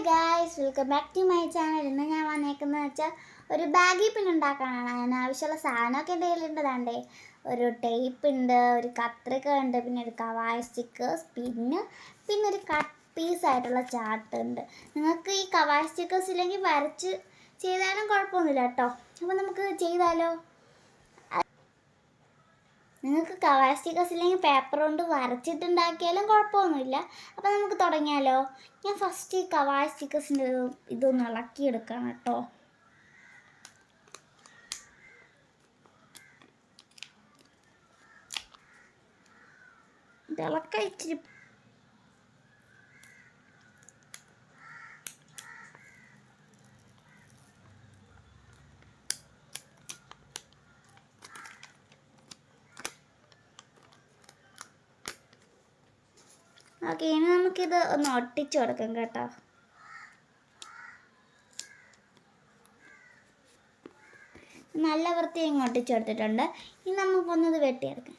Guys, welcome back to my channel. ഇന്ന് ഞാൻ വന്നേക്കുന്നത് വെച്ചാൽ ഒരു ബാഗി പിൻ ഉണ്ടാക്കാനാണ്. അതിനാവശ്യമുള്ള സാധനമൊക്കെ എൻ്റെ കയ്യിലുണ്ടതാണ്ടേ. ഒരു ടേപ്പ് ഉണ്ട്, ഒരു കത്രിക ഉണ്ട്, പിന്നെ ഒരു കവായ സ്റ്റിക്കേഴ്സ്, പിന്നെ ഒരു കട്ട് പീസായിട്ടുള്ള ചാർട്ട് ഉണ്ട്. നിങ്ങൾക്ക് ഈ കവായ സ്റ്റിക്കേഴ്സ് ഇല്ലെങ്കിൽ വരച്ച് ചെയ്താലും കുഴപ്പമൊന്നുമില്ല കേട്ടോ. അപ്പോൾ നമുക്ക് ചെയ്താലോ? നിങ്ങൾക്ക് കവായ സ്റ്റിക്കേഴ്സ് ഇല്ലെങ്കിൽ പേപ്പർ കൊണ്ട് വരച്ചിട്ടുണ്ടാക്കിയാലും കുഴപ്പമൊന്നുമില്ല. അപ്പോൾ നമുക്ക് തുടങ്ങിയാലോ? ഞാൻ ഫസ്റ്റ് ഈ കവായ സ്റ്റിക്കേഴ്സിൻ്റെ ഇതൊന്ന് ഇളക്കിയെടുക്കാം കേട്ടോ. ഇത് ഇളക്കാൻ ഇച്ചിരി ഓക്കെ. ഇനി നമുക്കിത് ഒന്ന് ഒട്ടിച്ചു കൊടുക്കാം കേട്ടോ. നല്ല വൃത്തി ഇങ്ങ് ഒട്ടിച്ചു കൊടുത്തിട്ടുണ്ട്. ഇനി നമുക്കൊന്നത് വെട്ടിയെടുക്കാം.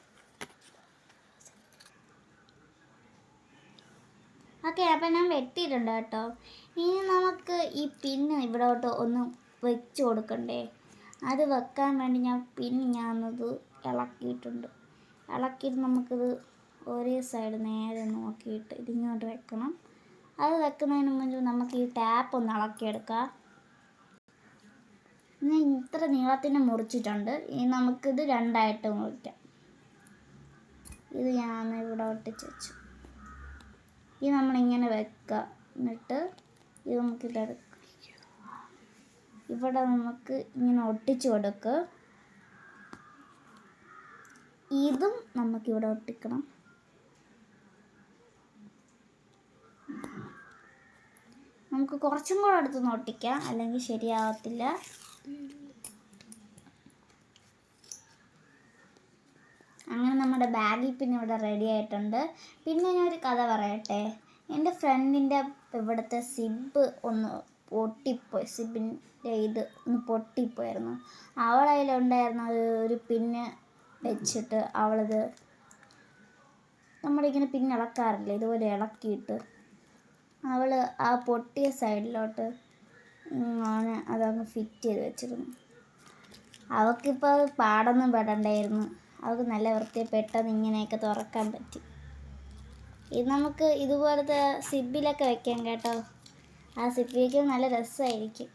ഓക്കെ, അപ്പം ഞാൻ വെട്ടിയിട്ടുണ്ട് കേട്ടോ. ഇനി നമുക്ക് ഈ പിന്ന് ഇവിടോട്ട് ഒന്ന് വെച്ച് കൊടുക്കണ്ടേ. അത് വെക്കാൻ വേണ്ടി ഞാനത് ഇളക്കിയിട്ടുണ്ട്. ഇളക്കിയിട്ട് നമുക്കിത് ഒരേ സൈഡ് നേരെ നോക്കിയിട്ട് ഇതിങ്ങോട്ട് വെക്കണം. അത് വെക്കുന്നതിന് മുമ്പ് നമുക്ക് ഈ ടാപ്പ് ഒന്ന് ഇളക്കിയെടുക്കാം. ഇനി ഇത്ര നീളത്തിന് മുറിച്ചിട്ടുണ്ട്. ഇനി നമുക്കിത് രണ്ടായിട്ട് മുറിക്കാം. ഇത് ഞാൻ ഇവിടെ ഒട്ടിച്ച് വെച്ചു. ഇത് നമ്മളിങ്ങനെ വെക്കുക. എന്നിട്ട് ഇത് നമുക്കിതെടുക്കാം. ഇവിടെ നമുക്ക് ഇങ്ങനെ ഒട്ടിച്ചു കൊടുക്കുക. ഇതും നമുക്കിവിടെ ഒട്ടിക്കണം. നമുക്ക് കുറച്ചും കൂടെ അടുത്തൊന്ന് ഒട്ടിക്കാം, അല്ലെങ്കിൽ ശരിയാവത്തില്ല. അങ്ങനെ നമ്മുടെ ബാഗിൽ പിന്നെ ഇവിടെ റെഡി ആയിട്ടുണ്ട്. പിന്നെ ഞാനൊരു കഥ പറയട്ടെ. എൻ്റെ ഫ്രണ്ടിൻ്റെ ഇവിടുത്തെ സിബ് ഒന്ന് പൊട്ടിപ്പോയി. സിബിൻ്റെ ഇത് ഒന്ന് പൊട്ടിപ്പോയിരുന്നു. അവളതിലുണ്ടായിരുന്ന ഒരു പിന്ന് വെച്ചിട്ട് അവളത് നമ്മളിങ്ങനെ പിന്നെ ഇളക്കാറില്ല, ഇതുപോലെ ഇളക്കിയിട്ട് അവൾ ആ പൊട്ടിയ സൈഡിലോട്ട് ഇങ്ങനെ അതങ്ങ് ഫിറ്റ് ചെയ്ത് വെച്ചിരുന്നു. അവൾക്കിപ്പോൾ അത് പാടൊന്നും പെടണ്ടായിരുന്നു. അവൾക്ക് നല്ല വൃത്തി പെട്ടെന്ന് ഇങ്ങനെയൊക്കെ തുറക്കാൻ പറ്റി. ഇത് നമുക്ക് ഇതുപോലത്തെ സിബിലൊക്കെ വെക്കാം കേട്ടോ. ആ സിബ് വയ്ക്കുന്നത് നല്ല രസമായിരിക്കും.